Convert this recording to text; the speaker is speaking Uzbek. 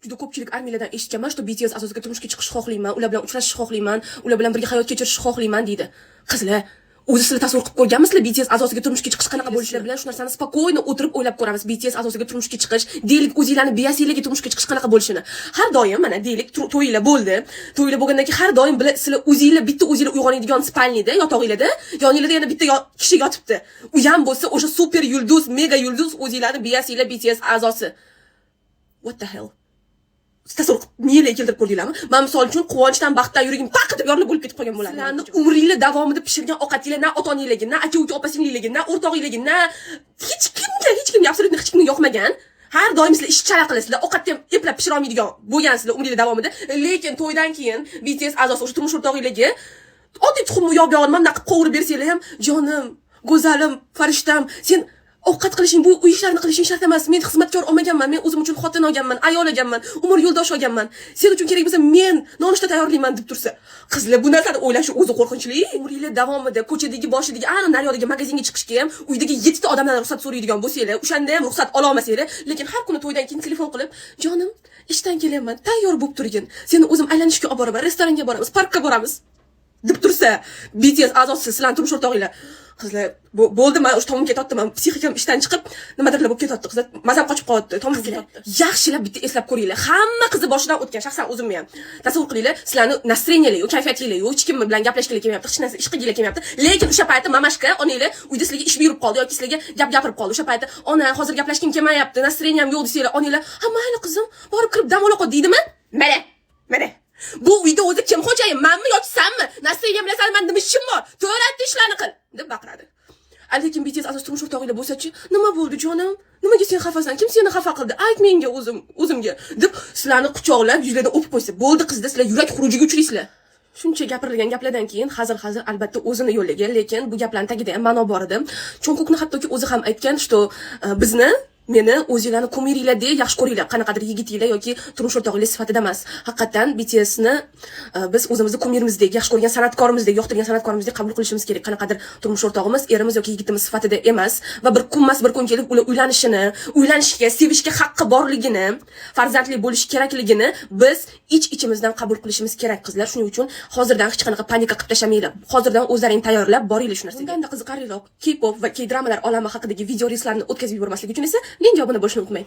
juda ko'pchilik armiyalardan eshitganman, что BTS asosiga turmushga chiqish xohlayman, ular bilan uchrashish xohlayman, ular bilan birga hayot kechirish xohlayman deydi. Qizlar, o'zi sizlar tasavvur qilib ko'rganmisizlar BTS asosiga turmushga chiqish qanaqa bo'lishlari bilan shu narsani spokойно o'tirib o'ylab ko'ramiz. BTS asosiga turmushga chiqish, deylik o'zinglarni biyasiylarga turmushga chiqish qanaqa bo'lishini. Har doim mana deylik to'yinglar bo'ldi. To'yinglar bo'lgandan keyin har doim sizlar o'zinglar bitta o'zinglar uyg'onadigan spalnida, yotog'inglarda, yoninglarda yana bitta kishi yotibdi. U ham bo'lsa o'sha super yulduz, mega yulduz o'zinglarni biyasiylar BTS a'zosi. What the hell? Tasavvur niyaga keltirib ko'rdinglarmi? Men misol uchun quvonchdan, baxtdan yuragim taqitib yorilib bo'lib ketib qolgan bo'lardi. Sizlarni umringlar davomida pishirgan ovqatinglar na ota-onanglarga, na aka-uka opa-singillarga, na o'rtog'inglarga, na hech kimga absolutni hech kimga yoqmagan. Har doim sizlar ish chala qilasizlar, ovqatni ham eplab pishira olmaydigan bo'lgansizlar umringlar davomida. Lekin to'ydan keyin BTS a'zosi o'sha turmush o'rtog'inglarga oddiy tuxumni yo'q yo'g'ini mana qovurib bersanglar ham, jonim, go'zalim, farishtam, sen ovqat qilishing, bu uy ishlarini qilishing shart emas. Men xizmatkor olmaganman, men o'zim uchun xotin olganman, ayol olganman, umr yo'ldosh olganman. Sen uchun kerak bo'lsa men nonushta tayyorlayman deb tursa. Qizlar bu narsani o'ylashi o'zi qo'rqinchli. Umringlar davomida ko'chadagi, boshidagi, ana naryodagi magazinga chiqishga ham uydagi 7 ta odamdan ruxsat so'raydigan bo'lsanglar, o'shanda ham ruxsat ola olmasanglar, lekin har kuni to'ydan keyin telefon qilib, "Jonim, ishdan kelyapman, tayyor bo'lib turgin. Seni o'zim aylanishga olib boraman, restoranga boramiz, parkka boramiz." deb tursa, BTS a'zosi sizlarning turmush o'rtog'inglar, qizlar, bo'ldi, men o'sha tomimga ketdim, psixikam ishdan chiqib, nimadirlar bo'lib ketdi, qizlar, mazam qochib qoldi, tomim ketdi. Yaxshilab bitta eslab ko'ringlar. Hamma qizi boshidan o'tgan, shaxsan o'zimni ham. Tasavvur qilinglar, sizlarni настроениялар, kayfiyatinglar, hech kim bilan gaplashganga kelmayapti, hech narsa ish qilganga kelmayapti. Lekin o'sha paytda mamashka, onanglar uyda sizlarga ish buyurib qoldi yoki sizlarga gapirib qoldi. O'sha paytda, "Ona, hozir gaplashgim kelmayapti, настроениям yo'q" desanglar, onanglar, "Ha, mayli qizim, borib kirib dam ola qol" deydimi? Mana. Bu uyda o'zi kim xo'jayin, menmi yoki senmi? Настроениям bilan men nima ishim bor? To'g'ri ishlarni qil, deb baqiradi. Lekin BTS asos turmush o'rtog'inglar bo'lsa-chi, "Nima bo'ldi jonim? Nimaga sen xafasan? Kim seni xafa qildi? Ayt menga o'zimga" deb sizlarni quchoqlab, yuzlardan o'pib qo'ysa, bo'ldi qizlar, sizlar yurak xurujiga uchraysizlar. Shuncha gapirilgan gaplardan keyin hazil albatta o'zini yo'llagan, lekin bu gaplarning tagida ham ma'no bor edi. Cho'nko'kni hattoki o'zi ham aytgan, что meni o'zinglarni kumiringlar-da yaxshi ko'ringlar, qanaqadir yigitinglar yoki turmush o'rtog'inglar sifatida emas. Haqiqatan BTSni biz o'zimizni kumirimizdek, yaxshi ko'rgan san'atkorimizdek, yoqtirgan san'atkorimizdek qabul qilishimiz kerak. Qanaqadir turmush o'rtog'imiz, erimiz yoki yigitimiz sifatida emas va bir kun kelib ular uylanishga, sevishga haqqi borligini, farzandli bo'lish kerakligini biz ichimizdan qabul qilishimiz kerak, qizlar. Shuning uchun hozirdan hech qanaqa panika qilib tashamanglar. Hozirdan o'zlaring tayyorlab boringlar shu narsaga. Bundan qiziqarliroq K-pop va K-dramalar olami haqidagi video reyslarni o'tkazib yubormaslik uchun esa menga obuna bo'lishni unutmang.